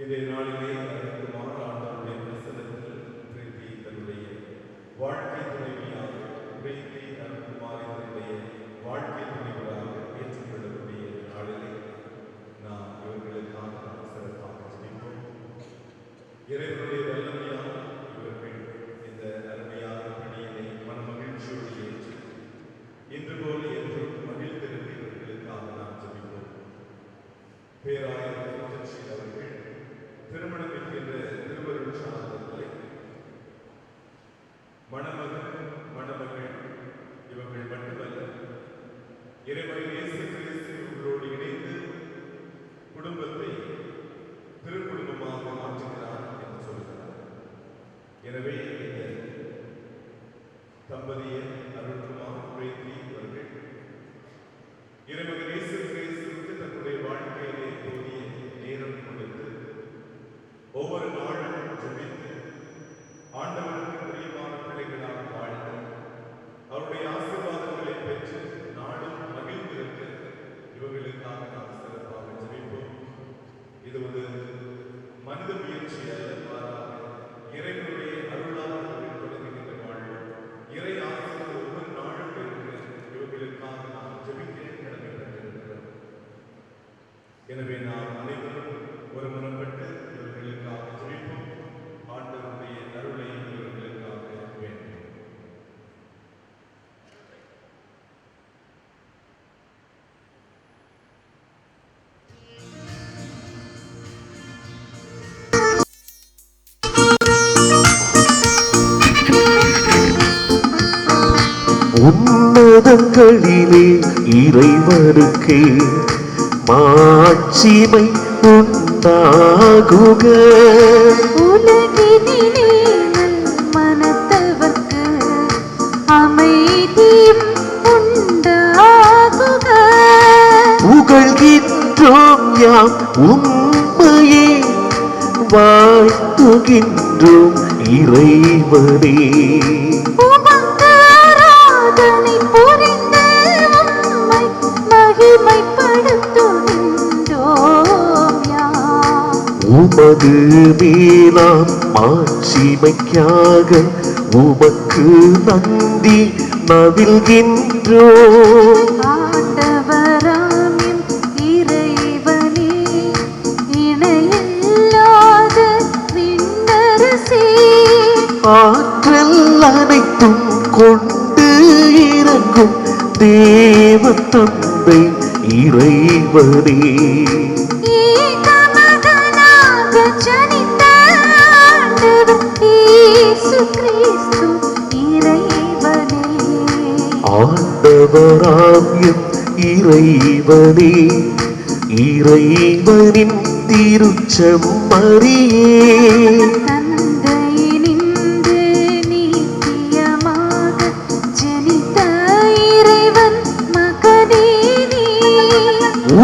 இதே நாளிலே அருள்குமார் ஆண்டவருடைய பிரசன்னத்தில் பிரீத்தி தன்னுடைய வாழ்க்கை துணைவியாக பிரீத்தி அருள்குமார் இதனுடைய வாழ்க்கை துணைவராக ஏற்றுக்கொள்ளக்கூடிய நாளிலே நாம் இவர்களுக்காக சிறப்பாக ஜெபிப்போம். இறைவனுடைய வல்லமையால் இவர்கள் இந்த அருமையான பணியினை மனமகிழ்ச்சியோடு ஏற்று இன்று போல் என்றும் மகிழ்ந்திருந்த இவர்களுக்காக நாம் ஜெபிப்போம். பேராயர் அவர்கள் திருமணம் என்கின்ற திருவருள் சாதனங்களை மணமகன் மணமகள் இவர்கள் மட்டுமல்ல, இறைமகன் இயேசு கிறிஸ்து இவர்களோடு இணைந்து குடும்பத்தை திருக்குடும்பமாக மாற்றுகிறார் என்று சொல்கிறார். எனவே இந்த தம்பதியர் அருள்குமார் பிரீத்தி அவர்கள் இறைமகன் இயேசு கிறிஸ்துவுக்கு தன்னுடைய வாழ்க்கையிலே போதிய நேரம் கொடுத்து ஒவ்வொரு நாளும் ஜெபித்து ஆண்டவருக்கு பிரியமான பிள்ளைகளாக வாழ்ந்து அவருடைய ஆசீர்வாதங்களை பெற்று நாடும் மகிழ்ந்திருக்க இவர்களுக்காக நாம் சிறப்பாக ஜெபிப்போம். இது ஒரு மனித முயற்சி அல்ல, மாறாக இறைவனுடைய அருளால் அவர்கள் தொடங்குகின்ற வாழ்வு இறை ஆசீர்வாதம் ஒவ்வொரு நாளும் இருக்க இவர்களுக்காக நாம் ஜெபிக்க கடமைப்பட்டிருக்கிறோம். எனவே நாம் அனைவரும் ஒரு மனப்பட்டு இவர்களுக்காக ஜெபிப்போம். ஆண்டவருடைய அருளை இவர்களுக்காக வேண்டும். உன்னதங்களிலே இறைவனுக்கே மாட்சிமை உண்டாகுக. உலகினிலே மனத்தவர்க்கு அமைதியும் உண்டாகுக. புகழ்கின்றோம் யாம் உம்மையே, வாழ்த்துகின்றோம் இறைவனே. உமக்கு ஆராதனை புரிந்து உம்மை மகிமைப்படுத்துகின்றோம் யாம். உமது மேலாம் மாட்சிமைக்காக உமக்கு நன்றி நவில்கின்றோம். ஆண்டவராம் எம் இறைவனே, இணையில்லாத விண்ணரசே, ஆற்றல் அனைத்தும் கொண்டு இறங்கும் தேவ தந்தை இறைவனே. ஏகமகனாக ஜனித்த ஆண்டவர் இயேசு கிறிஸ்து இறைவனே. ஆண்டவராம் எம் இறைவனே, இறைவனின் திருச்செம்மறியே. தந்தையினின்று நித்தியமாக ஜனித்த இறைவன் மகனே நீ.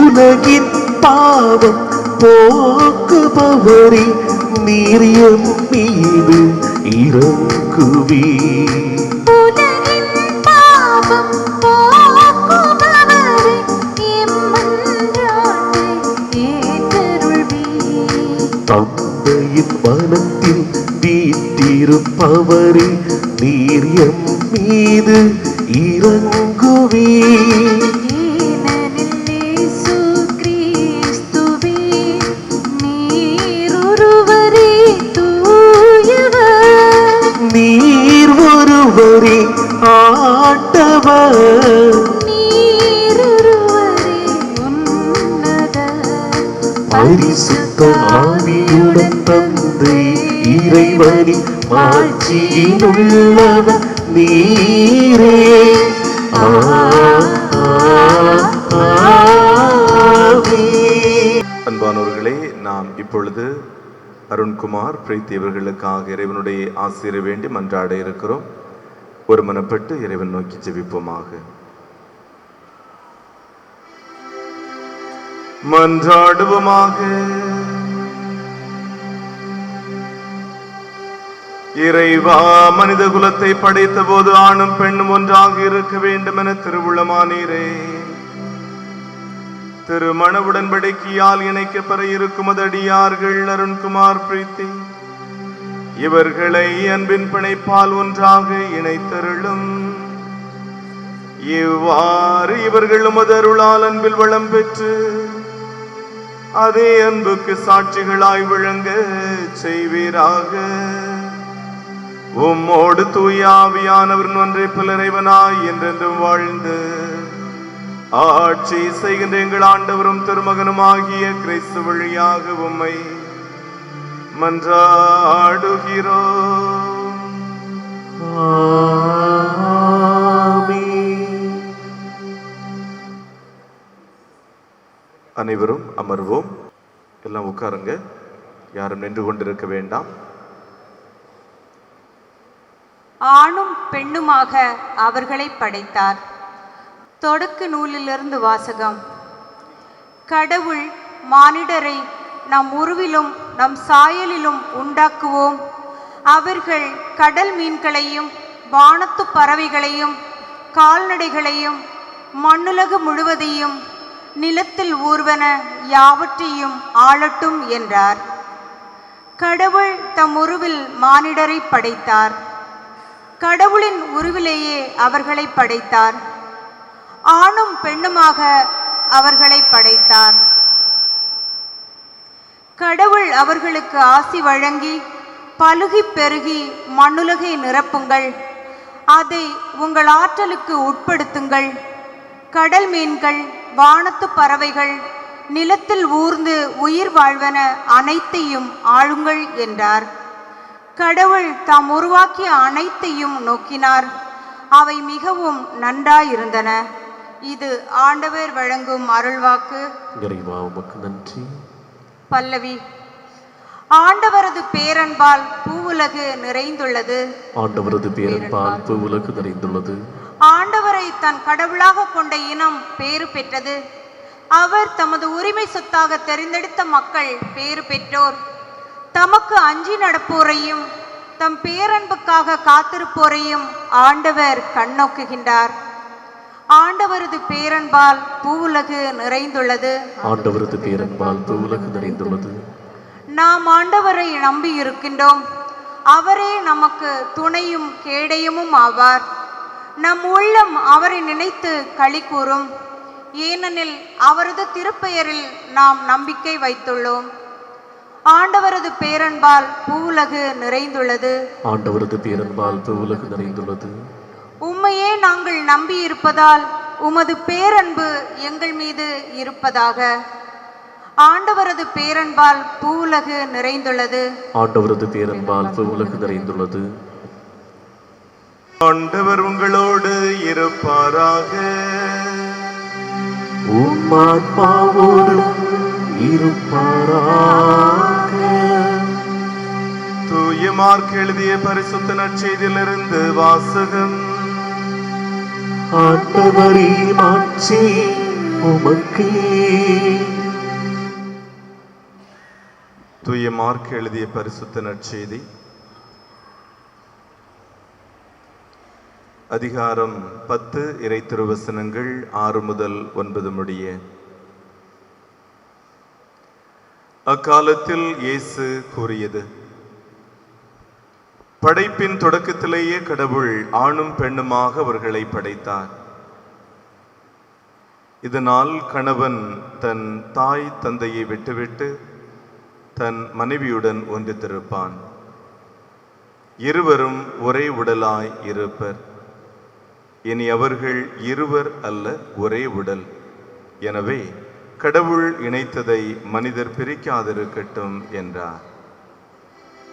உலகின் பாவம் போக்குபவரே, நீர் எம் மீது இறங்குவே. உலகின் பாவம் போக்குபவரே, எம் மன்றாட்டை ஏற்றருள்வீர். தந்தையின் மனத்தில் வீற்றிருப்பவரே, நீர் எம் மீது இறங்குவே. ஏனெனில் இயேசு கிறிஸ்துவே, நீர் ஒருவரே தூயவர். நீர் ஒருவரே ஆண்டவர். நீர் ஒருவரே உன்னதர். பரிசுத்த ஆவியுடன் தந்தை இறைவனின் மாட்சியில் உள்ளவர் நீரே. அன்பானவர்களே, நாம் இப்பொழுது அருண்குமார் பிரீத்தி இவர்களுக்காக இறைவனுடைய ஆசீர்வாதம் வேண்டி மன்றாட இருக்கிறோம். ஒரு மனப்பட்டு இறைவன் நோக்கி ஜெபிப்போமாக. மன்றாடுவோமாக. இறைவா, மனித குலத்தை படைத்த போது ஆணும் பெண்ணும் ஒன்றாக இருக்க வேண்டும் என திருவுளமானீரே. திருமண உடன்படிக்கையால் இணைக்கப்பெற இருக்கும் அடியார்கள் அருண்குமார் பிரீத்தி இவர்களை அன்பின் பிணைப்பால் ஒன்றாக இணைத்தருளும். இவ்வாறு இவர்கள் உமது அருளால் அன்பில் வளம் பெற்று அதே அன்புக்கு சாட்சிகளாய் விளங்க செய்வீராக. உம்மோடு தூய ஆவியானவர் ஒன்றை புலரைவனாய் என்றென்றும் வாழ்ந்து ஆட்சி செய்கின்ற எங்கள் ஆண்டவரும் திருமகனுமாகிய கிறிஸ்து வழியாக உம்மை மன்றாடுகிறோம். அனைவரும் அமர்வோம். எல்லாம் உட்காருங்க. யாரும் நின்று கொண்டிருக்க வேண்டாம். ஆணும் பெண்ணுமாக அவர்களை படைத்தார். தொடக்க நூலிலிருந்து வாசகம். கடவுள் மானிடரை நம் உருவிலும் நம் சாயலிலும் உண்டாக்குவோம். அவர்கள் கடல் மீன்களையும் வானத்து பறவைகளையும் கால்நடைகளையும் மண்ணுலகு முழுவதையும் நிலத்தில் ஊர்வன யாவற்றையும் ஆளட்டும் என்றார். கடவுள் தம் உருவில் மானிடரை படைத்தார். கடவுளின் உருவிலேயே அவர்களை படைத்தார். ஆணும் பெண்ணுமாக அவர்களை படைத்தார். கடவுள் அவர்களுக்கு ஆசி வழங்கி பலுகி பெருகி மண்ணுலகை நிரப்புங்கள், அதை உங்கள் ஆற்றலுக்கு உட்படுத்துங்கள், கடல் மீன்கள் வானத்து பறவைகள் நிலத்தில் ஊர்ந்து உயிர் வாழ்வன அனைத்தையும் ஆளுங்கள் என்றார். கடவுள் தாம் உருவாக்கிய அனைத்தையும் நோக்கினார். அவை மிகவும் நன்றாயிருந்தன. இது ஆண்டவர் வழங்கும் அருள்வாக்கு. இறைவா உமக்கு நன்றி. பல்லவி. ஆண்டவரது பேரன்பால் பூவுலகு நிறைந்துள்ளது. ஆண்டவரது பேரன்பால் பூவுலகு நிறைந்துள்ளது. ஆண்டவரை தன் கடவுளாக கொண்ட இனம் பேறு பெற்றது. அவர் தமது உரிமை சொத்தாக தெரிந்தெடுத்த மக்கள் பேறு பெற்றோர். தமக்கு அஞ்சி நடப்போரையும் தம் பேரன்புக்காக காத்திருப்போரையும் ஆண்டவர் கண்ணோக்குகின்றார். ஆண்டவரது பேரன்பால் பூவுலகு நிறைந்துள்ளது. ஆண்டவரது பேரன்பால் பூவுலகு நிறைந்துள்ளது. நாம் ஆண்டவரை நம்பி இருக்கின்றோம். அவரே நமக்கு துணையும் கேடயமும் ஆவார். நம் உள்ளம் அவரை நினைத்து களி கூறும். ஏனெனில் அவரது திருப்பெயரில் நாம் நம்பிக்கை வைத்துள்ளோம். ஆண்டவரது பேரன்பால் பூவுலகு நிறைந்துள்ளது. ஆண்டவரது பேரன்பால் பூவுலகு நிறைந்துள்ளது. உம்மையே நாங்கள் நம்பி இருப்பதால் உமது பேரன்பு எங்கள் மீது இருப்பதாக. ஆண்டவரது பேரன்பால் பூவுலகு நிறைந்துள்ளது. ஆண்டவரது பேரன்பால் பூவுலகு நிறைந்துள்ளது. ஆண்டவர் உங்களோடு இருப்பாராக. உம் ஆத்மாவோடும் இருப்பாராக. தூய மார்க் எழுதிய பரிசுத்த நற்செய்தியிலிருந்து வாசகம். ஆண்டவரே மாட்சி உமக்கே. தூய மார்க் எழுதிய பரிசுத்த நற்செய்தி அதிகாரம் 10 இறை திருவசனங்கள் 6 முதல் 9 முடிய. அக்காலத்தில் இயேசு கூறியது: படைப்பின் தொடக்கத்திலேயே கடவுள் ஆணும் பெண்ணுமாக அவர்களை படைத்தார். இதனால் கணவன் தன் தாய் தந்தையை விட்டுவிட்டு தன் மனைவியுடன் ஒன்றித்திருப்பான். இருவரும் ஒரே உடலாய் இருப்பர். இனி அவர்கள் இருவர் அல்ல, ஒரே உடல். எனவே கடவுள் இணைத்ததை மனிதர் பிரிக்காதிருக்கட்டும் என்றார்.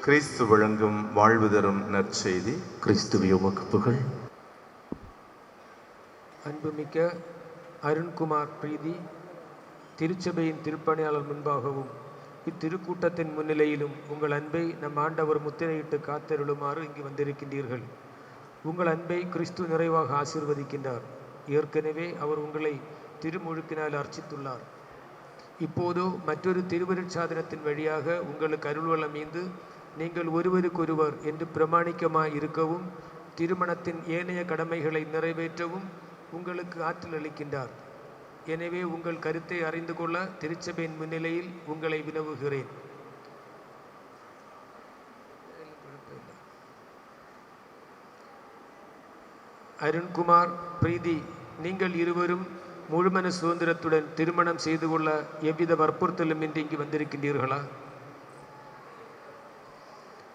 கிறிஸ்து வழங்கும் வாழ்வு தரும் நற்செய்தி. கிறிஸ்துவே உமக்கு புகழ். அன்புமிக்க அருண்குமார் பிரீதி திருச்சபையின் திருப்பணியாளர் முன்பாகவும் இத்திருக்கூட்டத்தின் முன்னிலையிலும் உங்கள் அன்பை நம் ஆண்டவர் முத்திரையிட்டு காத்தருளுமாறு இங்கு வந்திருக்கின்றீர்கள். உங்கள் அன்பை கிறிஸ்து நிறைவாக ஆசீர்வதிக்கின்றார். ஏற்கனவே அவர் உங்களை திருமுழுக்கினால் அர்ச்சித்துள்ளார். இப்போதோ மற்றொரு திருவருட்சாதனத்தின் வழியாக உங்களுக்கு அருள்வளம் மீந்து நீங்கள் ஒருவருக்கொருவர் என்று பிரமாணிக்கமாய் இருக்கவும் திருமணத்தின் ஏனைய கடமைகளை நிறைவேற்றவும் உங்களுக்கு ஆற்றல் அளிக்கின்றார். எனவே உங்கள் கருத்தை அறிந்து கொள்ள திருச்சபையின் முன்னிலையில் உங்களை வினவுகிறேன். அருண்குமார், பிரீதி, நீங்கள் இருவரும் முழுமன சுதந்திரத்துடன் திருமணம் செய்து கொள்ள எவ்வித வற்புறுத்தலும் இன்றி இங்கு வந்திருக்கின்றீர்களா?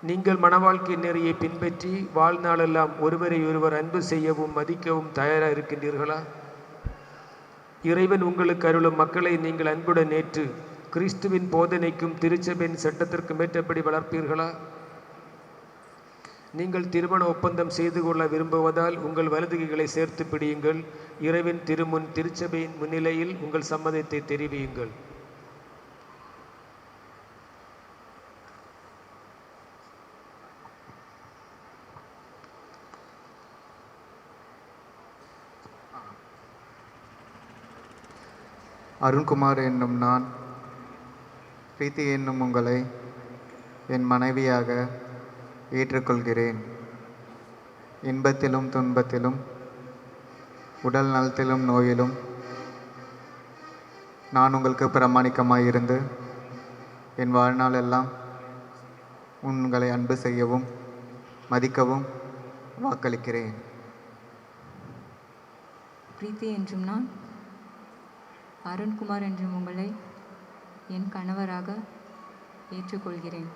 நீங்கள் மணவாழ்க்கை நெறியை பின்பற்றி வாழ்நாளெல்லாம் ஒருவரை ஒருவர் அன்பு செய்யவும் மதிக்கவும் தயாராக இருக்கின்றீர்களா? இறைவன் உங்களுக்கு அருளும் மக்களை நீங்கள் அன்புடன் ஏற்று கிறிஸ்துவின் போதனைக்கும் திருச்சபையின் சட்டத்திற்கும் ஏற்றபடி வளர்ப்பீர்களா? நீங்கள் திருமண ஒப்பந்தம் செய்து கொள்ள விரும்புவதால் உங்கள் வலதுகைகளை சேர்த்து பிடியுங்கள். இறைவன் திருமுன் திருச்சபையின் முன்னிலையில் உங்கள் சம்மதத்தை தெரிவியுங்கள். அருண்குமார் என்னும் நான் பிரீத்தி என்னும் உங்களை என் மனைவியாக ஏற்றுக்கொள்கிறேன். இன்பத்திலும் துன்பத்திலும் உடல் நலத்திலும் நோயிலும் நான் உங்களுக்கு பிரமாணிக்கமாயிருந்து என் வாழ்நாள் எல்லாம் உங்களை அன்பு செய்யவும் மதிக்கவும் வாக்களிக்கிறேன். பிரீத்தி என்றும் நான் அருண்குமார் என்றும் உங்களை என் கணவராக ஏற்றுக்கொள்கிறேன்.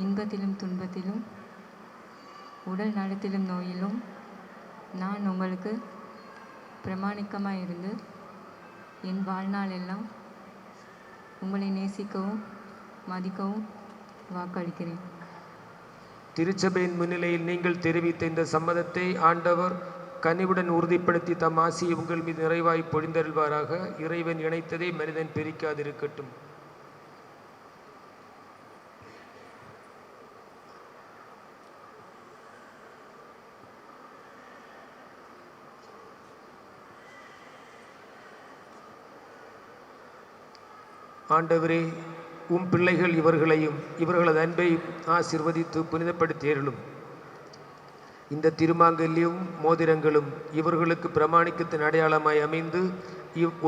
இன்பத்திலும் துன்பத்திலும் உடல் நலத்திலும் நோயிலும் நான் உங்களுக்கு பிரமாணிக்கமாக இருந்து என் வாழ்நாள் எல்லாம் உங்களை நேசிக்கவும் மதிக்கவும் வாக்களிக்கிறேன். திருச்சபையின் முன்னிலையில் நீங்கள் தெரிவித்த இந்த சம்மதத்தை ஆண்டவர் கனிவுடன் உறுதிப்படுத்தி தம் ஆசியை உங்கள் மீது நிறைவாய் பொழிந்தருள்வாராக. இறைவன் இணைத்ததை மனிதன் பிரிக்காதிருக்கட்டும். ஆண்டவரே, உம் பிள்ளைகள் இவர்களையும் இவர்களது அன்பையும் ஆசீர்வதித்து புனிதப்படுத்தி அருளும். இந்த திருமாங்கல்யம் மோதிரங்களும் இவர்களுக்கு பிரமாணிக்கத்தின் அடையாளமாய் அமைந்து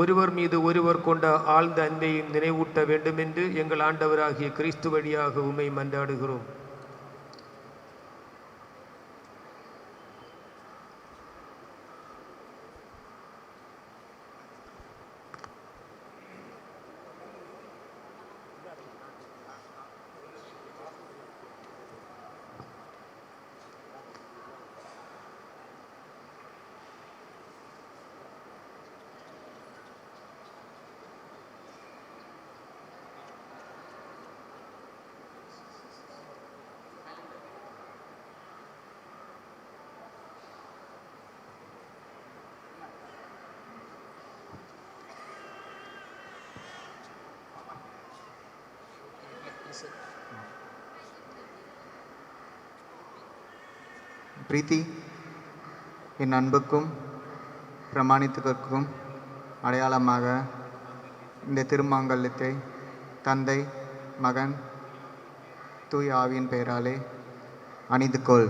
ஒருவர் மீது ஒருவர் கொண்ட ஆழ்ந்த அன்பையும் நினைவூட்ட வேண்டும் என்று எங்கள் ஆண்டவராகிய கிறிஸ்து வழியாக உம்மை மன்றாடுகிறோம். பிரீத்தி, என் அன்புக்கும் பிரமாணித்துக்கும் அடையாளமாக இந்த திருமாங்கல்யத்தை தந்தை, மகன், தூய் ஆவியின் பெயராலே அணிந்து கொள்.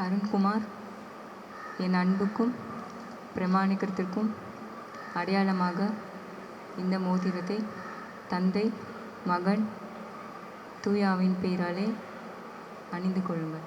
அருண்குமார், என் அன்புக்கும் பிரமாணிக்கத்திற்கும் அடையாளமாக இந்த மோதிரத்தை தந்தை, மகன், தூயாவின் பெயராலே அணிந்து கொள்ளுங்கள்.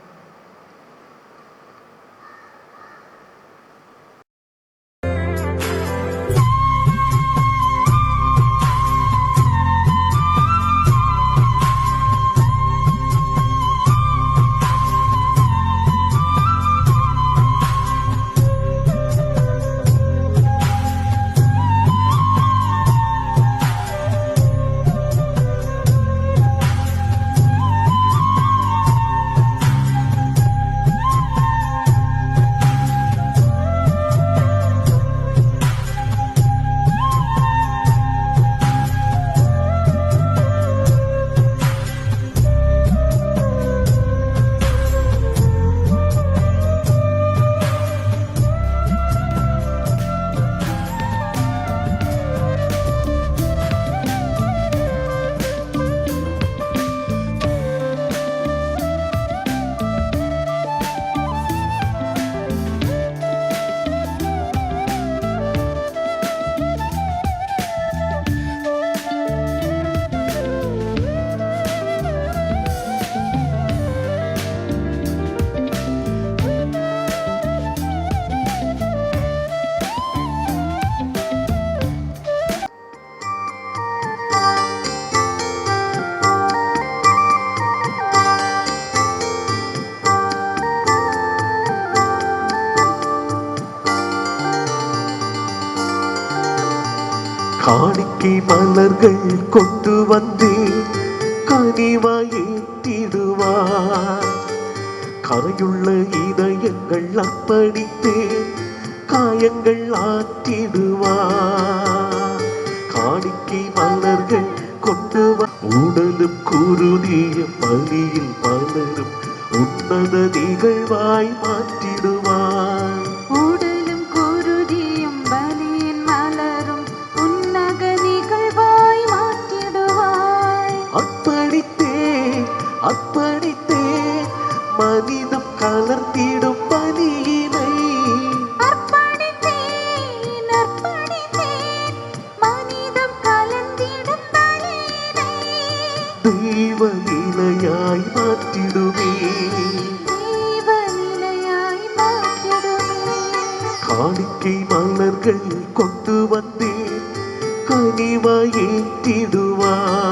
காணிக்கை மலர்கள் கொண்டு வந்தேன் கனிவாய் ஏற்றிடுவார். கரையுள்ள இதயங்கள் அர்ப்பணித்தேன் காயங்கள் ஆற்றிடுவார். காணிக்கை மலர்கள் கொண்டு உடலும் குருதிய பலியில் மலரும் உன்னத நிகழ்வாய் மாற்றிடுவார். உடலும் குருதியும் பலியின் மலரும் உன்னத நிகழ்வாய் மாற்றிடுவாய். அர்ப்பணித்தேன் அர்ப்பணித்தேன் மனிதம் கலர்ந்திடும் பலியினை. அர்ப்பணித்தேன் அர்ப்பணித்தேன் மனிதம் கலந்திடும் பலியினை. தெய்வ நிலையாய் மாற்றிடுமே தெய்வ நிலையாய் மாற்றிடுமே. காணிக்கை மலர்கள் கொண்டு வந்தேன் கனிவாய் ஏற்றிடுவார்.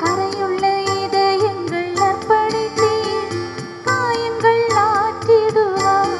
கரையுள்ள இதயங்கள் அர்ப்பணித்தேன் காயங்கள் ஆற்றிடுவாய்.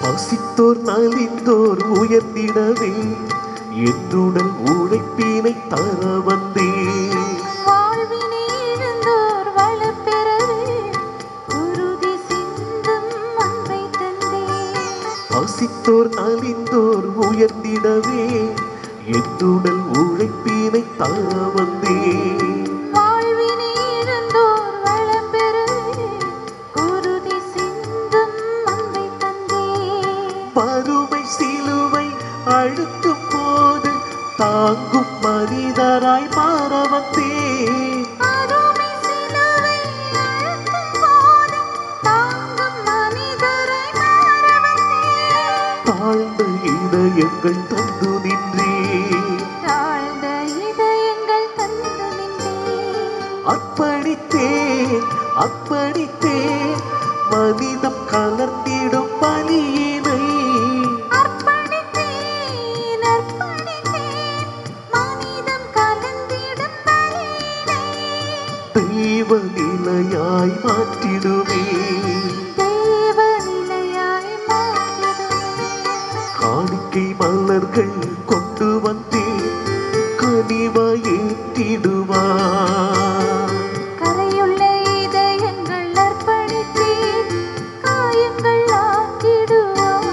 பசித்தோர் நலிந்தோர் உயர்ந்திடவே என்னுடன் உழைப்பினை தர வந்தேன். வாழ்வினை இழந்தோர் வளம் பெறவே குருதி சிந்தும் அன்பை தந்தேன். பசித்தோர் நலிந்தோர் உயர்ந்திடவே என்னுடன் உழைப்பினை தர வந்தேன். வாழ்வினை இழந்தோர் வளம் பெறவே குருதி சிந்தும் அன்பை தந்தேன். பருமை சிலுவை அழுத்தும் போது தாங்கும் மனிதராய் மாற வந்தேன். அருமை சிலுவை அழுத்தும் போது தாங்கும் மனிதராய் மாற வந்தேன். தாழ்ந்த இதயங்கள் தந்து நின்றேன். தாழ்ந்த இதயங்கள் தந்து நின்றேன். அர்ப்பணித்தேன் அர்ப்பணித்தேன் மனிதம் கலர்ந்திடும் பலியினை. அர்ப்பணித்தேன் அர்ப்பணித்தேன் மனிதம் கலந்திடும் பலியினை. தெய்வ நிலையாய் மாற்றிடுமே தேவ நிலையாய் மாற்றிடுமே. காணிக்கை மலர்கள் கொண்டு வந்தேன் கனிவாய் ஏற்றிடுவார். கரையுள்ள இதயங்கள் அர்ப்பணித்தேன் காயங்கள் ஆற்றிடுவாய்.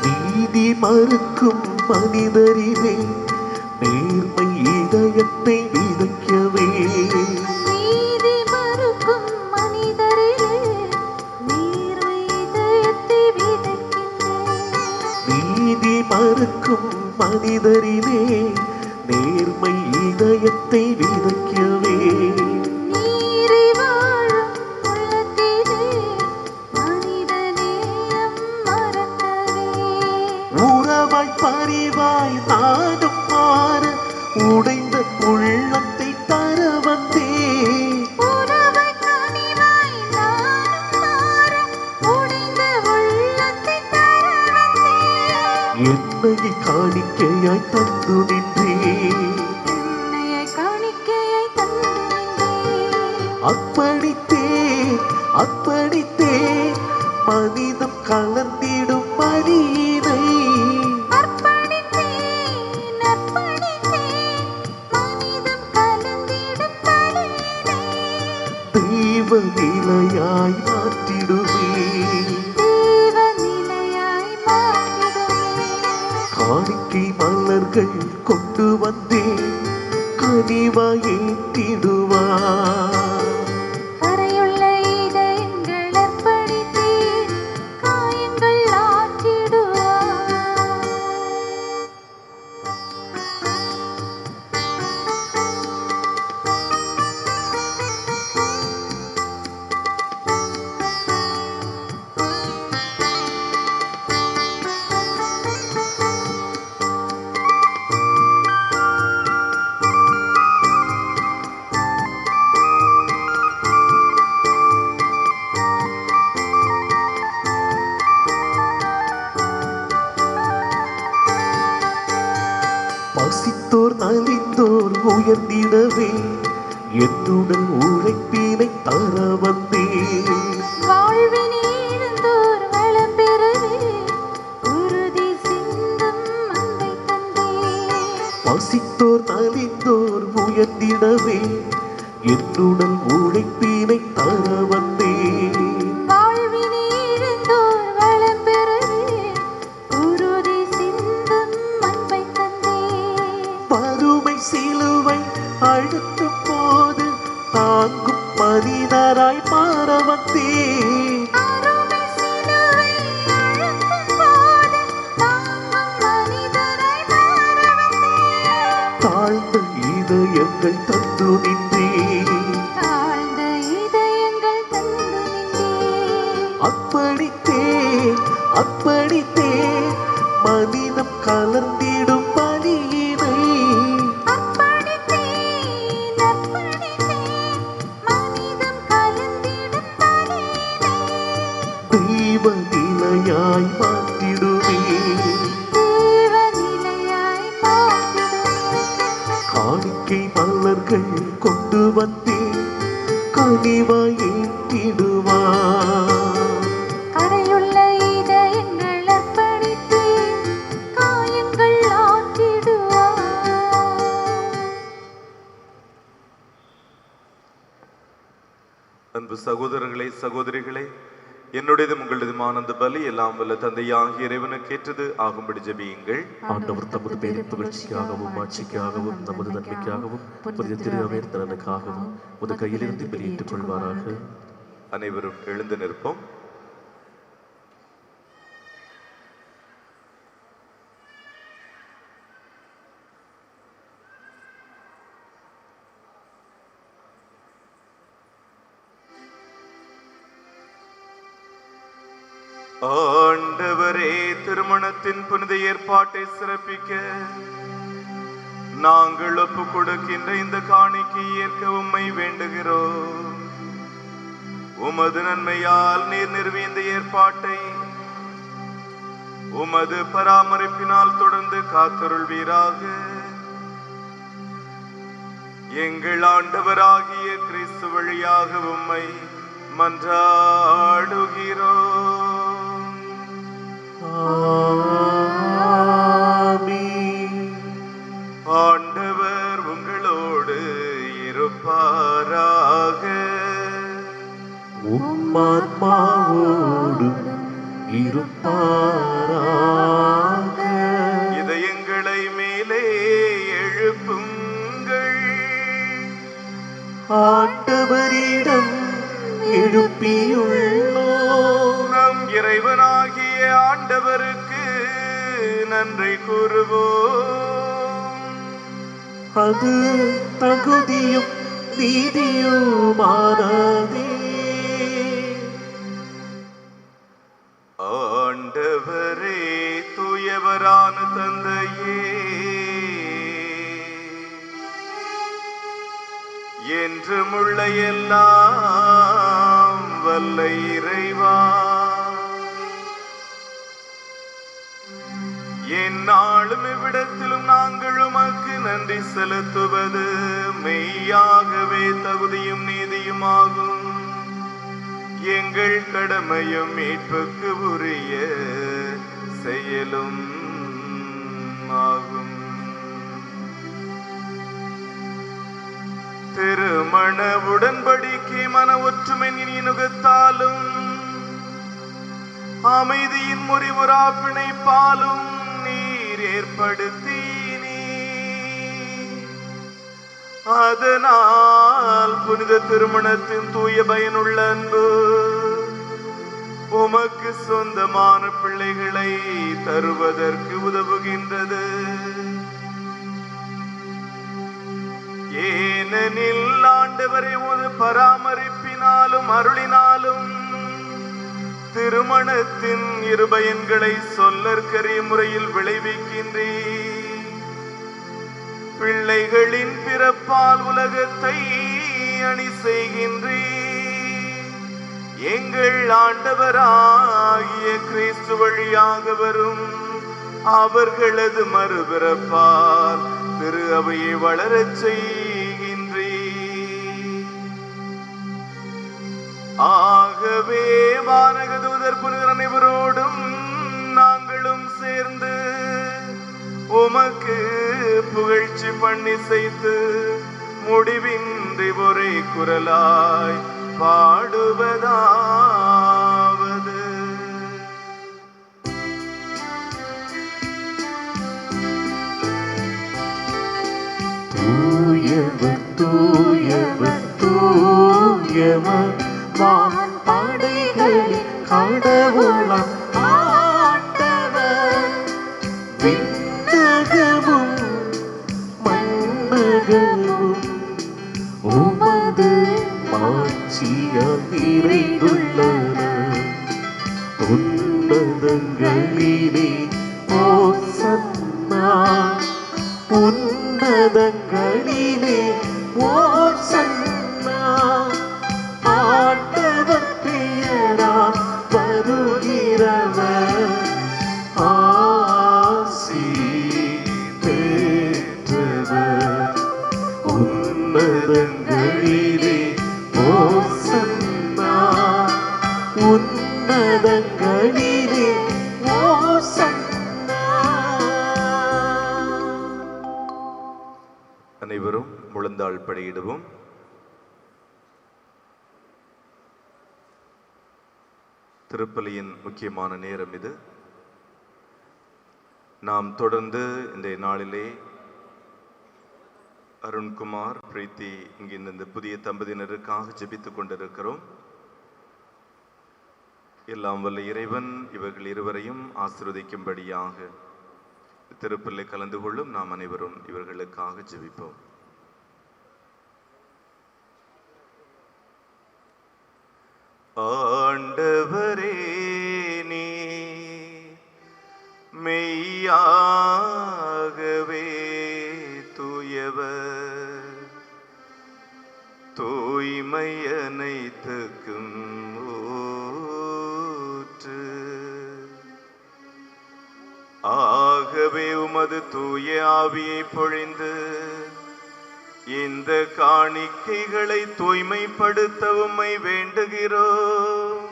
நீதி மறுக்கும் மனிதரிலே நேர்மை இதயத்தை விதைக்கவே. நீதி மறுக்கும் மனிதரிலே நேர்மை இதயத்தை விதைக்கின்றேன். நீதி மறுக்கும் மனிதரிலே நேர்மை இதயத்தை விதைக்கவே. நீரி வாழும் உள்ளத்திலே மனிதநேயம் மறக்கவே. உறவாய் பரிவாய் நாடும் மாற உடைந்த உள்ளத்தை தர வந்தேன். உறவை கனிவாய் நானும் மாற உடைந்த உள்ளத்தை தர வந்தேன். என்னை காணிக்கையாய் தந்து நின்றேன். என்னையை காணிக்கையை தந்து நின்றேன். அர்ப்பணித்தேன் அர்ப்பணித்தேன் மனிதம் கலந்திடும் பலியினை. அர்ப்பணித்தேன் அர்ப்பணித்தேன் மனிதம் கலந்திடும் பலியினை. தெய்வ நிலையாய் மாற்றிடுமே தேவ நிலையாய் மாற்றிடுமே. காணிக்கை மலர்கள் கொண்டு வந்தேன் கனிவாய் ஏற்றிடுவார். கரையுள்ள இதயங்கள் அர்ப்பணித்தேன் காயங்கள் ஆற்றிடுவார். பசித்தோர் நலிந்தோர் உயர்ந்திடவே என்னுடன் உழைப்பினை தர வந்தேன். வாழ்வினை இழந்தோர் வளம் பெறவே உறுதி சிந்தும் அன்பை தந்தேன். பசித்தோர் நலிந்தோர் உயர்ந்திடவே என்னுடன் உழைப்பினை தர வந்தேன். வாழ்வினை இழந்தோர் வளம் பெறவே உறுதி சிந்தும் அன்பை தந்தேன். வறுமை சிலுவை அழுத்தும் போது தாங்கும் மனிதராய் மாற வந்தேன். அருமை சிலுவை அழுத்தும் போது தாங்கும் மனிதராய் மாற வந்தேன். தாழ்ந்த இதயங்கள் தந்து நின்றேன். தாழ்ந்த இதயங்கள் தந்து நின்றேன். அப்படித்தேன் அப்படித்தேன் மனிதம் கலர்ந்திடும் பலியினை. அர்ப்பணித்தேன் அர்ப்பணித்தேன் மனிதம் கலந்திடும் பலியினை. தெய்வ நிலையாய் மாற்றிடுவே. தேவ நிலையாய் மாற்றிடுவேன். காணிக்கை மலர்கள் கொண்டு வந்தேன் கனிவாய் ஏற்றிடுவார். கரையுள்ள இதயங்கள் அர்ப்பணித்தேன் காயங்கள் ஆற்றிடுவார். அன்பு சகோதரர்களே சகோதரிகளே, என்னுடையதும் உங்களுடையதுமான அந்த பலி எல்லாம் வல்ல தந்தையாகிய இறைவனுக்கு ஏற்றது ஆகும்படி ஜெபியுங்கள். ஆண்டவர் தமது பேரின் புகழ்ச்சிக்காகவும் ஆட்சிக்காகவும் நமது நன்மைக்காகவும் புதிய திருநவேர் திறனுக்காகவும் உது கையிலிருந்து வெளியிட்டுக் கொள்வாராக. அனைவரும் எழுந்து நிற்போம். ஆண்டவரே, திருமணத்தின் புனித ஏற்பாட்டை சிறப்பிக்க நாங்கள் ஒப்பு கொடுக்கின்ற இந்த காணிக்கை ஏற்க உம்மை வேண்டுகிறோம். உமது நன்மையால் நீர் நிறுவிய இந்த ஏற்பாட்டை உமது பராமரிப்பினால் தொடர்ந்து காத்தருள்வீராக. எங்கள் ஆண்டவராகிய கிறிஸ்து வழியாக உம்மை மன்றாடுகிறோம். ஆமென். ஆண்டவர் உங்களோடு இருப்பாராக. உம்மாத்மாவோடும் இருப்பாராக. இதயங்களை மேலே எழுப்புங்கள். ஆண்டவரிடம் எழுப்பியுள்ளோம். நம் இறைவனாகிய ஆண்டவருக்கு நன்றி கூறுவோம். அது தகுதியும் நீதியுமானதே. ஆண்டவரே, தூயவரான தந்தையே, என்றுமுள்ள எல்லாம் வல்ல இறைவா, எந்நாளும் இவ்விடத்திலும் நாங்கள் உமக்கு நன்றி செலுத்துவது மெய்யாகவே தகுதியும் நீதியுமாகும். எங்கள் கடமையும் மீட்புக்கு உரிய செயலும் ஆகும். திருமண உடன்படிக்கை மன ஒற்றுமை நுகத்தாலும் அமைதியின் முறிவுறா பிணைப்பாலும் நீர் ஏற்படுத்தீனே. அதனால் புனித திருமணத்தின் தூய பயனுள்ள அன்பு உமக்கு சொந்தமான பிள்ளைகளை தருவதற்கு உதவுகின்றது. ஏனெனில் ஆண்டவரை ஒரு பராமரிப்பினாலும் அருளினாலும் திருமணத்தின் இருபயன்களை சொல்லற்கரிய முறையில் விளைவிக்கின்றீர். பிள்ளைகளின் பிறப்பால் உலகத்தை அணி செய்கின்றீர். எங்கள் ஆண்டவராகிய கிறிஸ்து வழியாக வரும் அவர்களது மறுபிறப்பால் திரு அவையை வளரச் செய்கின்றீர். ஆகவே வானகதூதர் புனிதர் அனைவரோடும் நாங்களும் சேர்ந்து உமக்கு புகழ்ச்சி பண்ணி செய்து முடிவின்றி ஒரே குரலாய் பாடுவதாவது. தூயவர் தூயவர் தூயவர் வான் படைகளின் கடவுளாம் ஆண்டவர். விண்ணகமும் மண்ணகமும் உமது மாட்சியால் நிறைந்துள்ளன. உன்னதங்களிலே ஓசன்னா, உன்னதங்களிலே ஓசன்னா. ஆண்டவர் பெயரால் வருகிறவர் ஆசி பெற்றவர். உன்னதங்களிலே ஓசன்னா, உன்னதங்களிலே ஓசன்னா. அனைவரும் முழந்தாள் படியிடுவோம். திருப்பலியின் முக்கியமான நேரம் இது. நாம் தொடர்ந்து இந்த நாளிலே அருண்குமார் பிரீத்தி இங்கிருந்த இந்த புதிய தம்பதியினருக்காக ஜெபித்துக் கொண்டிருக்கிறோம். எல்லாம் வல்ல இறைவன் இவர்கள் இருவரையும் ஆசீர்வதிக்கும்படியாக திருப்பலில் கலந்து கொள்ளும் நாம் அனைவரும் இவர்களுக்காக ஜெபிப்போம். ஆண்டவரே, நீ மெய்யாகவே தூயவர், தூய்மை அனைத்துக்கும் ஊற்று. ஆகவே உமது தூய ஆவியை பொழிந்து இந்த காணிக்கைகளை தூய்மைப்படுத்த உம்மை வேண்டுகிறோம்.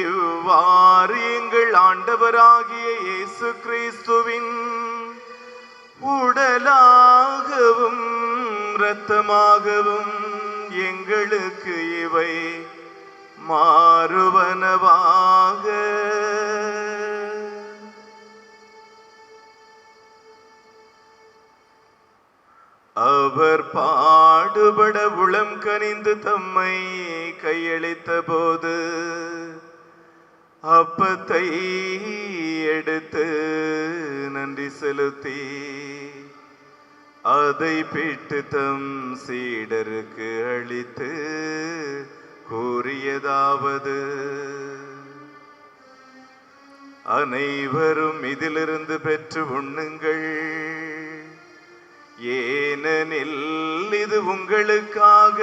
இவ்வாறு எங்கள் ஆண்டவராகிய இயேசு கிறிஸ்துவின் உடலாகவும் இரத்தமாகவும் எங்களுக்கு இவை மாறுவனவாக. அவர் பாடுபட உளம் கனிந்து தம்மை கையளித்த போது அப்பத்தை எடுத்து நன்றி செலுத்தி அதை பிட்டு தம் சீடருக்கு அளித்து கூறியதாவது: அனைவரும் இதிலிருந்து பெற்று உண்ணுங்கள், ஏனெனில் இது உங்களுக்காக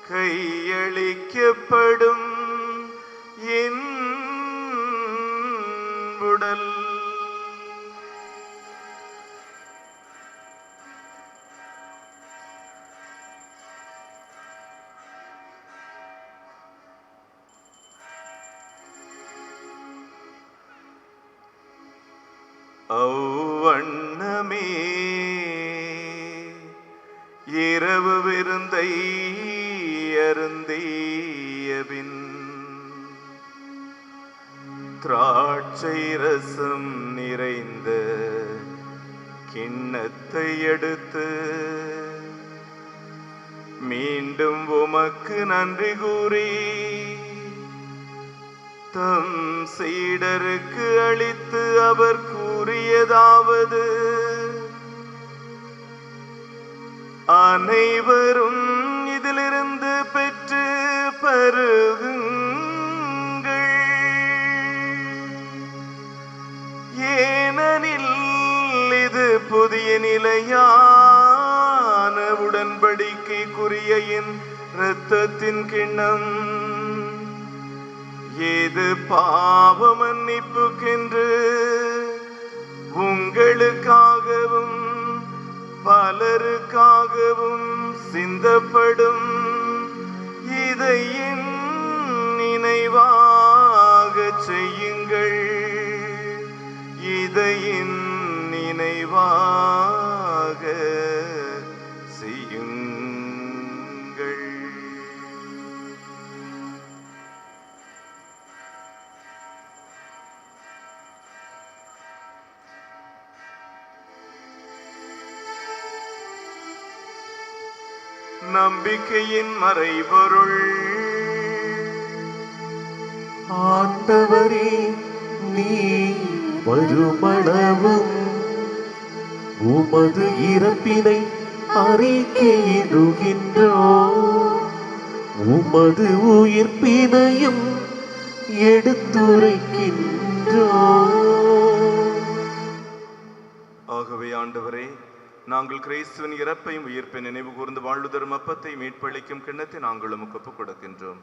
கையளிக்கப்படும் என் உடல். அவ்வண்ணமே இரவு விருந்தை அருந்தியபின் திராட்சரசத்தை திராட்சை ரசம் நிறைந்த கிண்ணத்தை எடுத்து மீண்டும் உமக்கு நன்றி கூறி தம் சீடருக்கு அளித்து அவர் கூறியதாவது: அனைவரும் இதிலிருந்து பெற்று பருகுங்கள், ஏனெனில் இது புதிய நிலையான உடன்படிக்கைக்குரிய என் இரத்தத்தின் கிண்ணம். இது பாவ மன்னிப்புக்கென்று உங்களுக்காகவும் பலருக்காகவும் சிந்தப்படும். இதை என் நினைவாக செய்யுங்கள், இதை என் நினைவாக செய்யுங்கள். நம்பிக்கையின் மறைபொருள். ஆண்டவரே, நீ வருமளவும் உமது இறப்பினை அறிக்கையிடுகின்றோம், உமது உயிர்ப்பினையும் எடுத்துரைக்கின்றோம். ஆகவே ஆண்டவரே, நாங்கள் கிறிஸ்துவின் இறப்பையும் உயிர்ப்பை நினைவு கூர்ந்து வாழ்வுதரும் அப்பத்தை மீட்பளிக்கும் கிண்ணத்தை நாங்கள் உமக்கு ஒப்புக் கொடுக்கின்றோம்.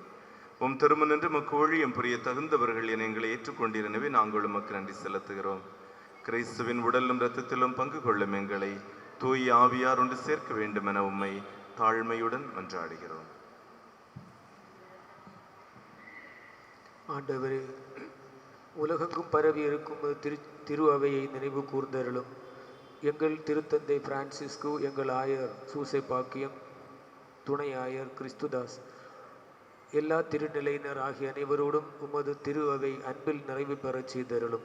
உம் திருமணன்று உமக்கு ஊழியம் புரிய தகுந்தவர்கள் என எங்களை ஏற்றுக்கொண்டிருந்தவே நாங்கள் உமக்கு நன்றி செலுத்துகிறோம். கிறிஸ்துவின் உடலும் இரத்தத்திலும் பங்கு கொள்ளும் எங்களை தூய் ஆவியார் ஒன்று சேர்க்க வேண்டும் என உம்மை தாழ்மையுடன் மன்றாடுகிறோம். ஆண்டவரே, உலகெங்கும் பரவி இருக்கும் திரு அவையை நினைவு கூர்ந்தருளும். எங்கள் திருத்தந்தை பிரான்சிஸ்கு, எங்கள் ஆயர் சூசைபாக்கியம், துணை ஆயர் கிறிஸ்துதாஸ், எல்லா திருநிலையினர் ஆகிய அனைவரோடும் உமது திரு அவை அன்பில் நிறைவு பெறச் செய்தருளும்.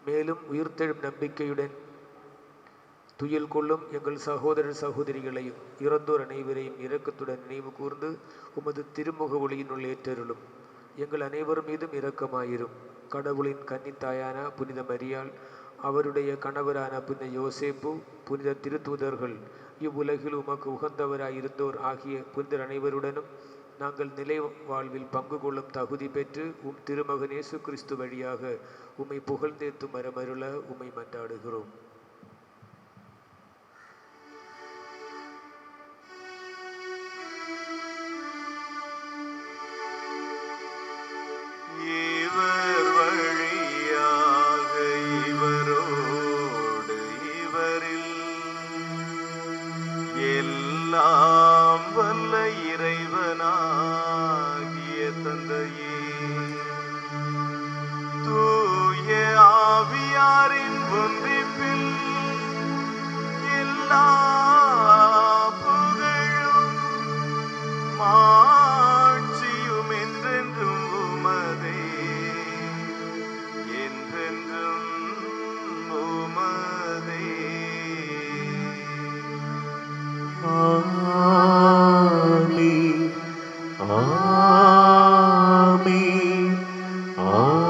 மேலும் உயிர்த்தெழும் நம்பிக்கையுடன் துயில் கொள்ளும் எங்கள் சகோதரர் சகோதரிகளையும் இறந்தோர் அனைவரையும் இரக்கத்துடன் நினைவு கூர்ந்து உமது திருமுக ஒளியினுள் ஏற்றருளும். எங்கள் அனைவரும் மீதும் இரக்கமாயிரும். கடவுளின் கன்னித்தாயான புனித மரியாள், அவருடைய கணவரான புனித யோசேப்பு, புனித திருத்தூதர்கள், இவ்வுலகில் உமக்கு உகந்தவராயிருந்தோர் ஆகிய புனிதர் அனைவருடனும் நாங்கள் நிலை வாழ்வில் பங்கு கொள்ளும் தகுதி பெற்று உம் திருமகன் இயேசு கிறிஸ்து வழியாக உம்மை புகழ்ந்தேத்து மரமருள உம்மை மன்றாடுகிறோம். எல்லாம் வல்ல இறைவனாகிய தந்தையே, தூய ஆவியாரின் ஒன்றிப்பில் எல்லா புகழும் மாட்சியும் என்றென்றும் உமதே, என்றென்றும் உமதே. ஆமென், ஆமென், ஆமென்.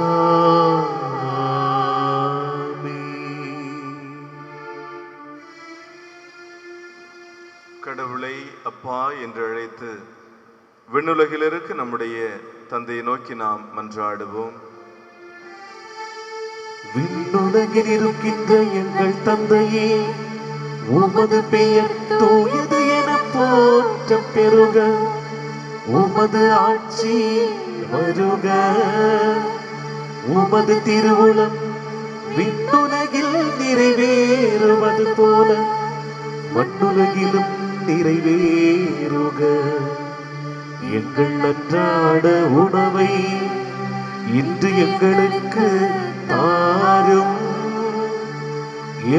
கடவுளை அப்பா என்று அழைத்து விண்ணுலகில் இருக்க நம்முடைய தந்தையை நோக்கி நாம் மன்றாடுவோம். விண்ணுலகில் இருக்கின்ற எங்கள் தந்தையே, உமது பெயர் தூயது என போற்ற பெருக, உமது ஆட்சி வருக, உமது திருவுளம் விண்ணுலகில் நிறைவேறுவது போல மண்ணுலகிலும் நிறைவேறுக. எங்கள் அன்றாட உணவை இன்று எங்களுக்கு தாரும்.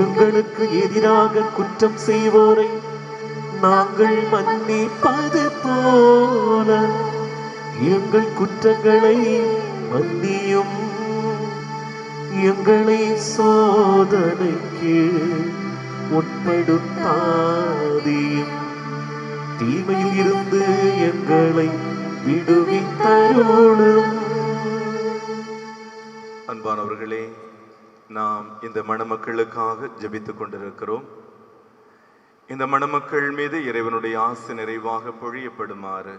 எங்களுக்கு எதிராக குற்றம் செய்வோரை நாங்கள் மன்னிப்பது போல எங்கள் குற்றங்களை மன்னியும். எங்களை சோதனைக்கு உட்படுத்தாதீயும், தீமையில் இருந்து எங்களை விடுவித்தருளும். அன்பானவர்களே, நாம் இந்த மணமக்களுக்காக ஜெபித்துக் கொண்டிருக்கிறோம். இந்த மணமக்கள் மீது இறைவனுடைய ஆசி நிறைவாக பொழியப்படுமாறு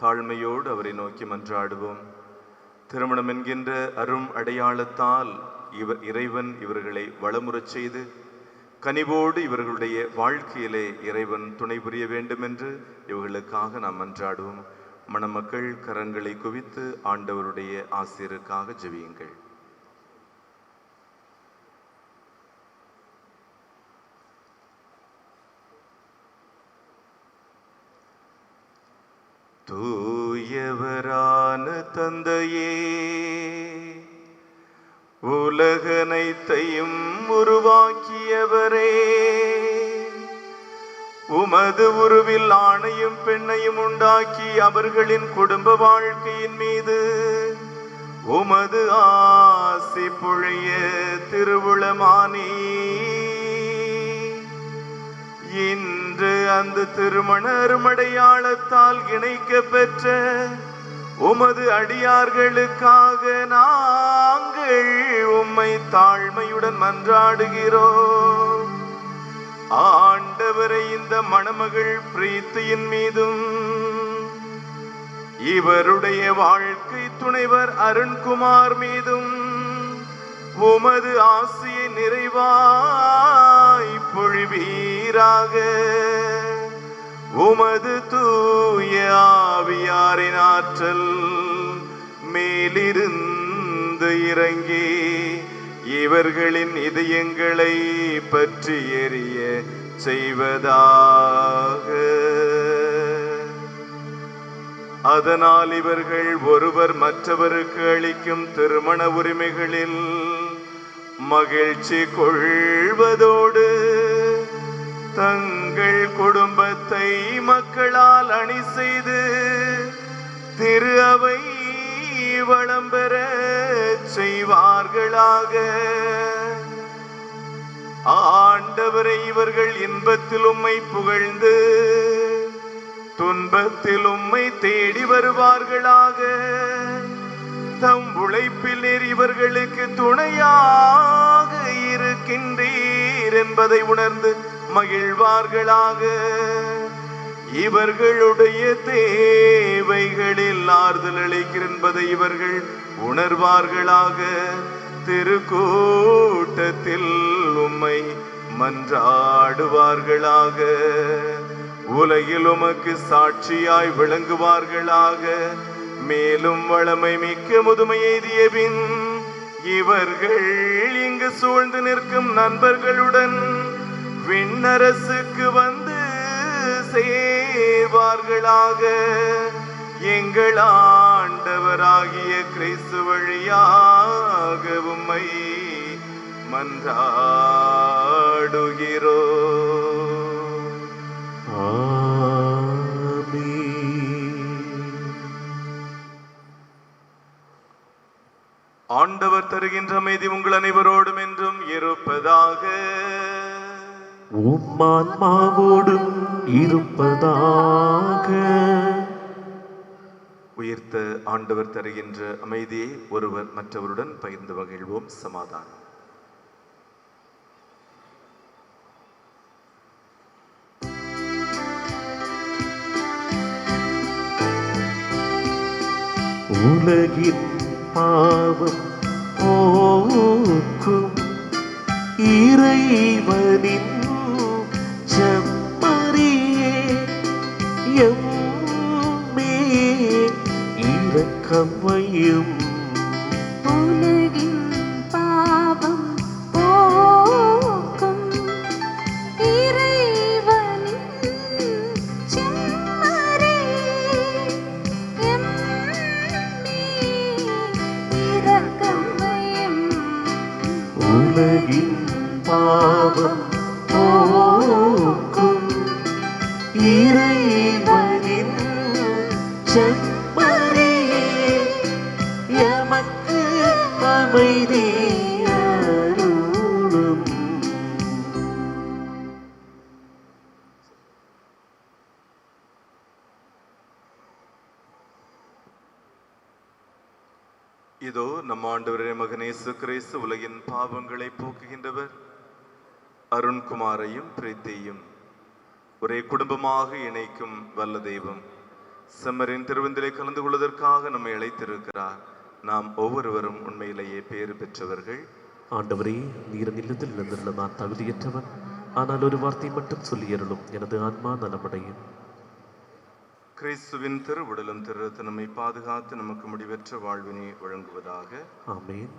தாழ்மையோடு அவரை நோக்கி மன்றாடுவோம். திருமணம் என்கின்ற அரும் அடையாளத்தால் இறைவன் இவர்களை வளமுறச் செய்து கனிவோடு இவர்களுடைய வாழ்க்கையிலே இறைவன் துணை புரிய வேண்டும் என்று இவர்களுக்காக நாம் மன்றாடுவோம். மணமக்கள் கரங்களை குவித்து ஆண்டவருடைய ஆசிரியருக்காக ஜெபியுங்கள். தூயவரான தந்தையே, உலகனைத்தையும் உருவாக்கியவரே, உமது உருவில் ஆணையும் பெண்ணையும் உண்டாக்கி அவர்களின் குடும்ப வாழ்க்கையின் மீது உமது ஆசி பொழிய திருவுளமானி. இன்று அந்த திருமண அருமடையாளத்தால் இணைக்க பெற்ற உமது அடியார்களுக்காக நாங்கள் உம்மை தாழ்மையுடன் மன்றாடுகிறோம். ஆண்டவரை, இந்த மணமகள் பிரீத்தியின் மீதும் இவருடைய வாழ்க்கை துணைவர் அருண்குமார் மீதும் உமது ஆசியை நிறைவாய் பொழிவீராக. உமது தூய ஆவியாரின் ஆற்றல் மேலிருந்து இறங்கி இவர்களின் இதயங்களை பற்றி எரிய செய்வதாக. அதனால் இவர்கள் ஒருவர் மற்றவருக்கு அளிக்கும் திருமண உரிமைகளில் மகிழ்ச்சி கொள்வதோடு தங்கள் குடும்பத்தை மக்களால் அணி செய்து திரு அவை வளம் பெற செய்வார்களாக. ஆண்டவரை, இவர்கள் இன்பத்தில் உம்மை புகழ்ந்து துன்பத்தில் உம்மை தேடி வருவார்களாக. தம் உழைப்பில் நீர் இவர்களுக்கு துணையாக இருக்கின்றீர் என்பதை உணர்ந்து மகிழ்வார்களாக. இவர்களுடைய தேவைகளில் ஆறுதல் அளிக்கிற என்பதை இவர்கள் உணர்வார்களாக. திருக்கூட்டத்தில் உம்மை மன்றாடுவார்களாக. உலகில் உமக்கு சாட்சியாய் விளங்குவார்களாக. மேலும் வளமை மிக்க முதுமை எய்திய பின் இவர்கள் இங்கு சூழ்ந்து நிற்கும் நண்பர்களுடன் விண்ணரசுக்கு வந்து சேர்வார்களாக. எங்கள் ஆண்டவராகிய கிறிஸ்து வழியாக உம்மை மன்றாடுகிறோம். ஆண்டவர் தருகின்ற அமைதி உங்கள் அனைவரோடும் என்றும் இருப்பதாக. உம்மான்மாவோடும் இருப்பதாக. உயிர்த்த ஆண்டவர் தருகின்ற அமைதியை ஒருவர் மற்றவருடன் பகிர்ந்து மகிழ்வோம். சமாதானம். உலகின் பாவம் போக்கும் இறைவனின் செம்மறியே, எம்மே இரக்கம் வையும். உலகின் பாவம் போக்கும் இறைவனின் செம்மறியே, எம்மே இரக்கம் வையும். உலகின் பாவம் போக்கும் இறைவனின் செம்மறியே, எமக்கு அமைதி நம் ஆண்டவரே மகன் இயேசு கிறிஸ்து உலகின் பாவங்களை போக்குகின்றவர். அருண்குமாரையும் பிரீத்தியையும் ஒரே குடும்பமாக இணைக்கும் வல்ல தெய்வம் செம்மரின் திருவிந்திலே கலந்து கொள்வதற்காக நம்மை அழைத்திருக்கிறார். நாம் ஒவ்வொருவரும் உண்மையிலேயே பேறு பெற்றவர்கள். ஆண்டவரே, நீர் இல்லத்தில் இருந்துள்ள நான் தகுதியற்றவன், ஆனால் ஒரு வார்த்தை மட்டும் சொல்லியருளும், எனது ஆன்மா நலமடையும். கிறிஸ்துவின் திருவுடலும் திரு நம்மை பாதுகாத்து நமக்கு முடிவற்ற வாழ்வினை வழங்குவதாக. ஆமென்.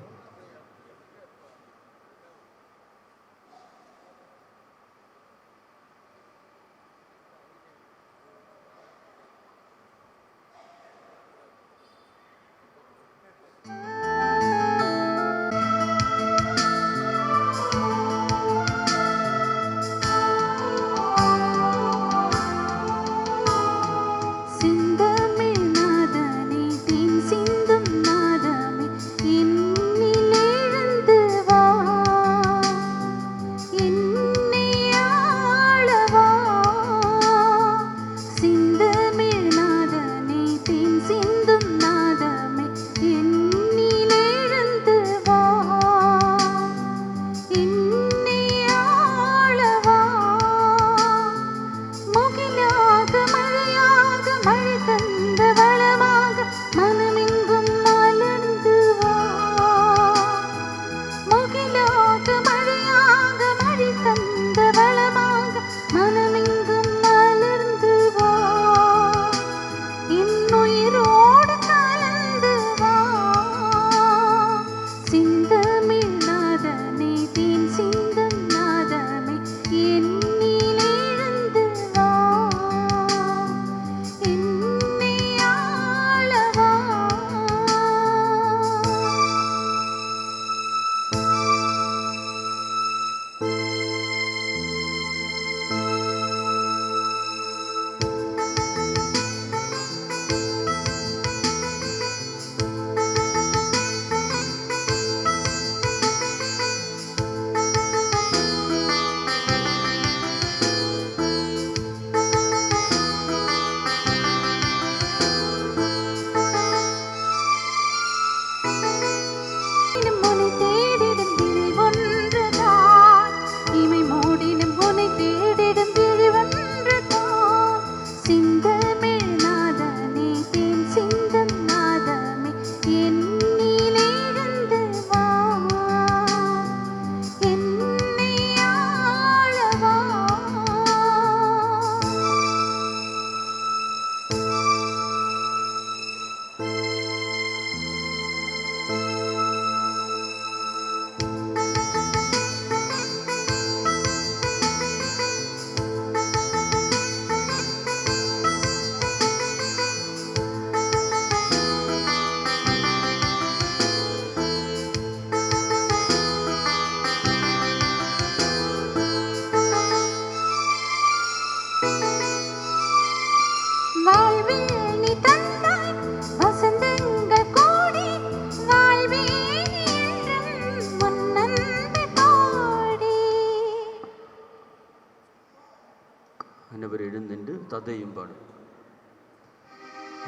அனைவர் எழுந்தின்று தந்தையும் பாடும்.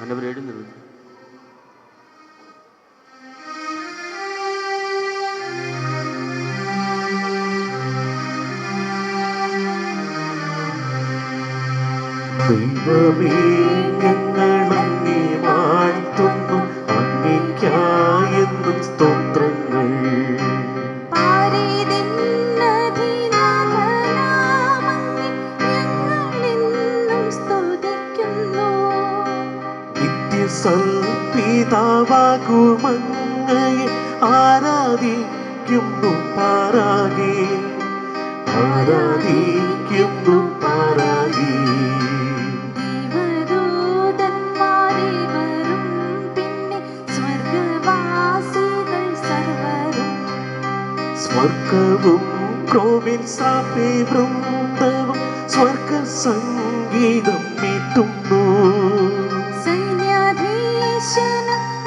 அனைவர் எழுந்து ദൈവമേ, ഞങ്ങൾ അങ്ങേ വാഴ്ത്തുന്നു, അങ്ങേയ്ക്കായെന്നും സ്തോത്രങ്ങൾ. നിത്യസൽപിതാവാകുമങ്ങയെ ആരാധിക്കുന്നു പാരാകെ, ആരാധിക്കുന്നു പാരാകെ. സ്വർഗവും ക്രോവിൻ സാപേ വൃന്ദവും സ്വർഗ സംഗീതം മീട്ടുന്നു.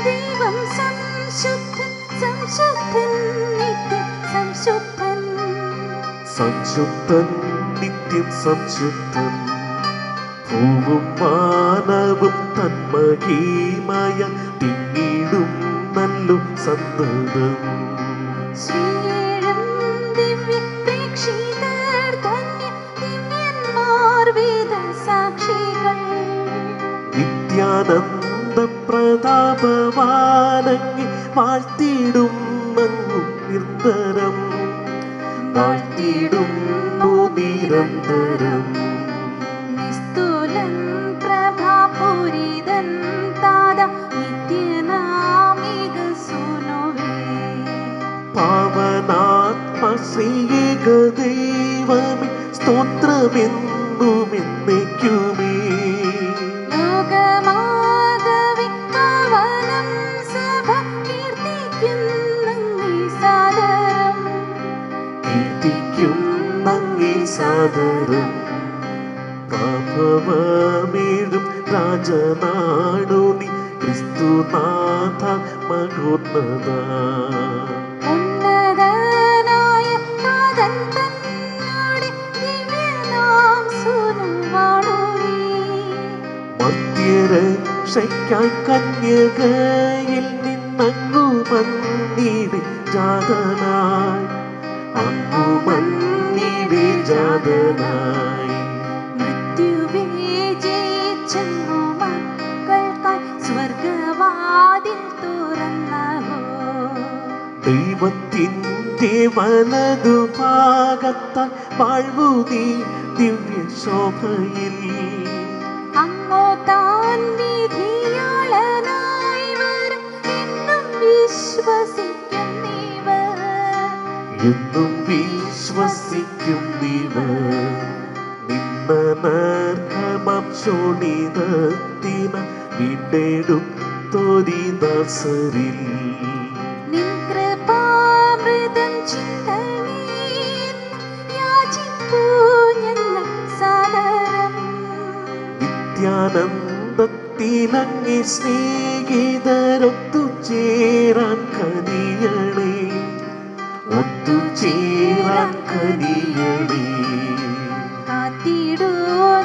ദൈവം സംശുദ്ധൻ സംശുദ്ധൻ നിത്യം സംശുദ്ധൻ, സംശുദ്ധൻ നിത്യം സംശുദ്ധൻ. ഭൂവും മാനവും തന്മഹീമയ തിങ്ങിടും നല്ലു സന്തതം. ശ്രീയേഴും ദിവ്യ പ്രേക്ഷിതർ ധന്യ ദിവ്യന്മാർ വേദസാക്ഷികൾ. നിത്യാനന്ദ പ്രതാപവാനങ്ങി വാഴ്ത്തിടും അങ്ങും നിർത്തരം, വാഴ്ത്തിടുന്നു നിരന്തരം. നിസ്തുലൻ പ്രഭാപൂരിതൻ താത നിത്യനാമിക സുനുവേ. പാവനാത്മ ശ്രീക ദൈവമേ സ്തോത്രമെന്നും എന്നേക്കുമേ. ലോകമാകവെ പാവനം സഭ കീർത്തിക്കുന്നങ്ങേ സാദരം. കീർത്തിക്കും നങ്ങേ സാദരം. പാപമേഴും രാജനാടു നീ ക്രിസ്തുനാഥ മഹോന്നത. ഉന്നതനായ നാഥൻ തന്നോട് ദിവ്യനാം സുനുവാണുവേ. മധ്യരക്ഷയ്ക്കായി കന്യകയിൽ നിന്നങ്ങു മന്നീടെ ജാതനായി, അങ്ങു മന്നീടെ ജാതനായി. മൃത്യുവേ ജയിച്ചെന്നു മക്കൾക്കായി സ്വർഗവാതിൽ തുറന്നഹോ. ദൈവത്തിൻ്റെ വലതു ഭാഗത്താൽ വാഴ്വു നീ ദിവ്യ ശോഭയിൽ. അങ്ങോ താൻ വിധിയാളനായി വരും എന്നും വിശ്വസിക്കുന്നീവർ. എന്നും വിശ്വസിക്കുന്നീവർ. നിന്നനർഹമാം ശോണിതത്തിന വീണ്ടെടുത്തോരി ദാസരിൽ. നിൻ കൃപാമൃതം ചിന്തനീന്ന് യാചിപ്പൂ ഞങ്ങൾ സാദരം. നിത്യാനന്ദത്തിലങ്ങേ സ്നേഹിതരൊത്തുചേരാൻ കനിയണേ, ഒത്തുചേരാൻ കനിയണേ. കാത്തിടൂ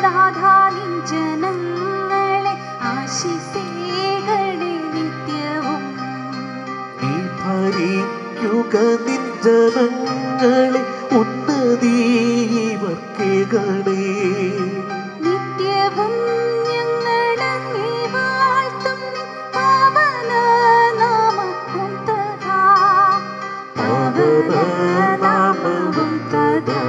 നാഥാ നിൻ ജനങ്ങളെ ആശിസേകളെ നിത്യവും. നീ ഭരിക്കുക നിൻ ജനങ്ങളെ ഉന്നതി ഇവർക്കേകണേ. നിത്യവും ഞങ്ങളങ്ങേ വാഴ്ത്തും നിൻ പാവന നാമവും തഥാ. പാവന നാമവും തഥാ.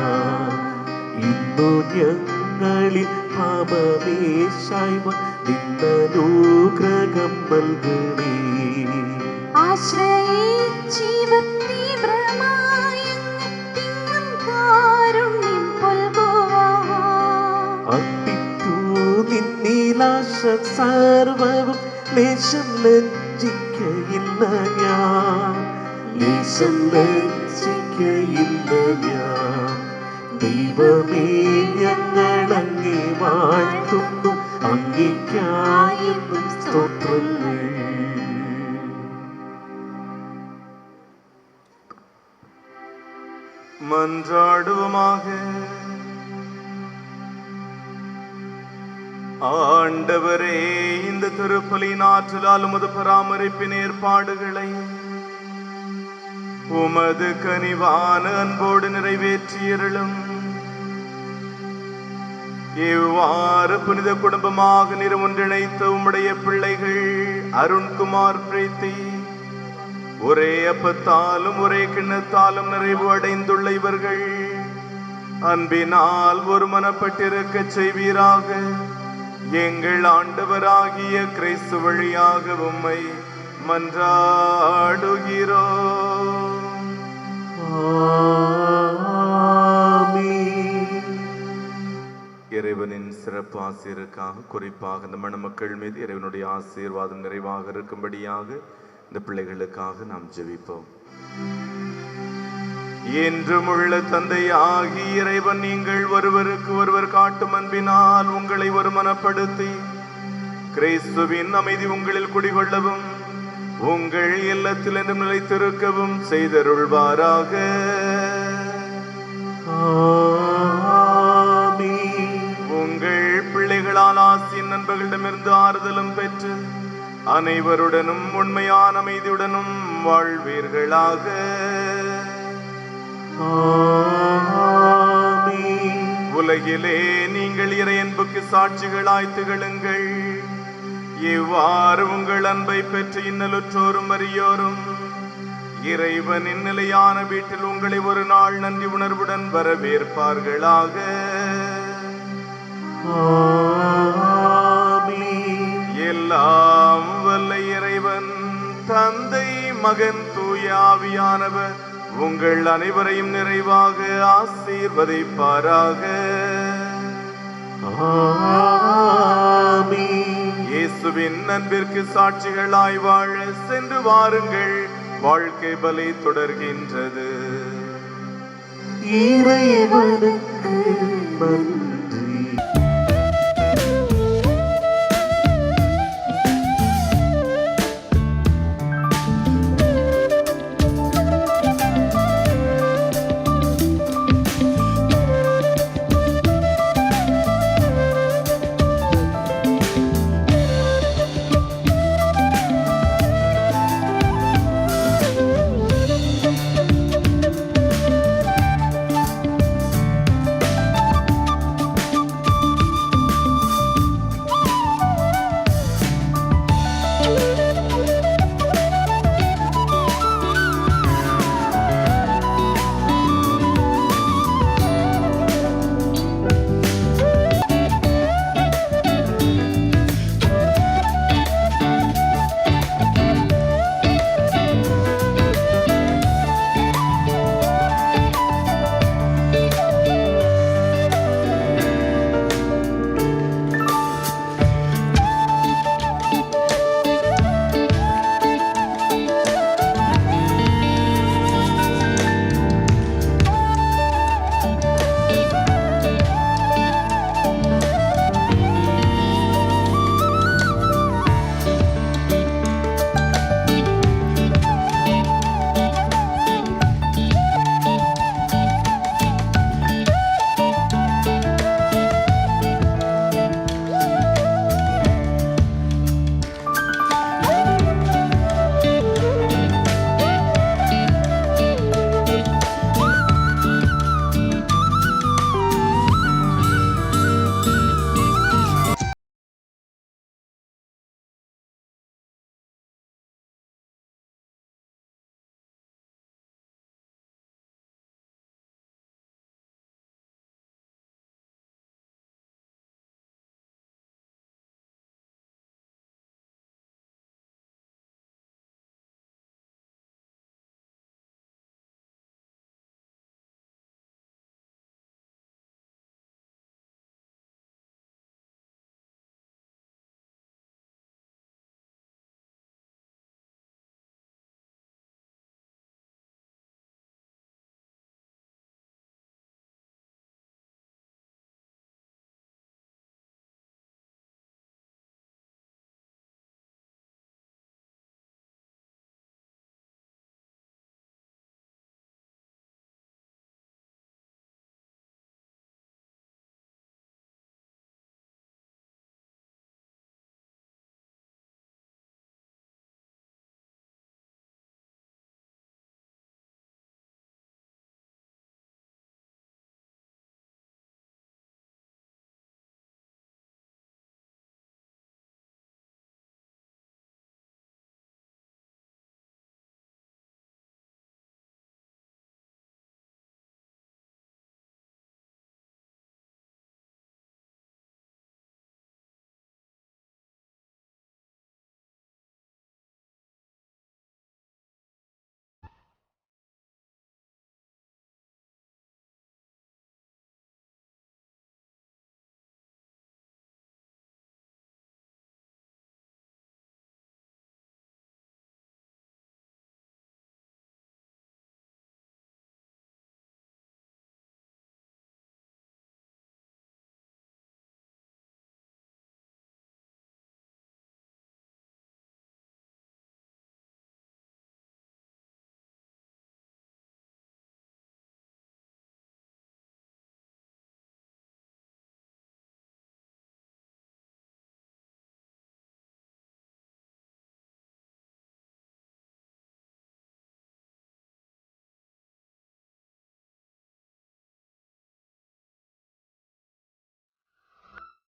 ഇന്നു ഞങ്ങളിൽ പാപമേശായ്മ നിന്നനുഗ്രഹം നൽകണേ. ആശ്രയിച്ചിവർ തീവ്രമായങ്ങ് തിങ്ങും കാരുണ്യം പുൽകുവാൻ. അർപ്പിക്കൂ നിന്നിലാശ സർവവും, ലേശം ലജ്ജിക്കയില്ല ഞാൻ, ലേശം ലജ്ജിക്കയില്ല ഞാൻ. ദൈവമേ ഞങ്ങളങ്ങേ വാഴ്ത്തുന്നു, അങ്ങേയ്ക്കായെന്നും സ്തോത്രങ്ങൾ. மன்றாடுவோமாக. ஆண்டவரே, இந்த திருப்பலியின் ஆற்றலால் உமது பராமரிப்பின் ஏற்பாடுகளை உமது கனிவான அன்போடு நிறைவேற்றியருளும். இவ்வாறு புனித குடும்பமாக நிற ஒன்றிணைத்த உம்முடைய பிள்ளைகள் அருண்குமார் பிரீத்தி ஒரே அப்பத்தாலும் ஒரே கிண்ணத்தாலும் நிறைவு அடைந்துள்ள இவர்கள் அன்பினால் ஒரு மனப்பட்டிருக்க செய்வீராக. எங்கள் ஆண்டவராகிய கிறிஸ்து வழியாக உம்மை மன்றாடுகிறோம். இறைவனின் சிறப்பு ஆசீருக்காக குறிப்பாக இந்த மணமக்கள் மீது இறைவனுடைய ஆசீர்வாதம் நிறைவாக இருக்கும்படியாக இந்த பிள்ளைகளுக்காக நாம் ஜெபிப்போம். என்றும் உள்ள தந்தை ஆகி இறைவன், நீங்கள் ஒருவருக்கு ஒருவர் காட்டும் அன்பினால் உங்களை ஒருமனப்படுத்தி கிறிஸ்துவின் அமைதி உங்களில் குடிகொள்ளவும் உங்கள் இல்லத்தில் என்றும் நிலைத்திருக்கவும் செய்தருள்வாராக. உங்கள் பிள்ளைகளால் ஆசியின் நண்பர்களிடமிருந்து ஆறுதலும் பெற்று அனைவருடனும் உண்மையான அமைதியுடனும் வாழ்வீர்களாக. உலகிலே நீங்கள் இறையன்புக்கு சாட்சிகளாய் திகழுங்கள். இவ்வாறு உங்கள் அன்பை பெற்று இன்னலுற்றோரும் அறியோரும் இறைவனின் நிலையான வீட்டில் உங்களை ஒரு நாள் நன்றி உணர்வுடன் வரவேற்பார்களாக. எல்லாம் வல்ல இறைவன் தந்தை, மகன், தூய ஆவியானவர் உங்கள் அனைவரையும் நிறைவாக ஆசீர்வதிப்பாராக. இயேசுவின் அன்பிற்கு சாட்சிகளாய் வாழ சென்று வாருங்கள். வாழ்க்கை பலி தொடர்கின்றது. இறைவனுக்கு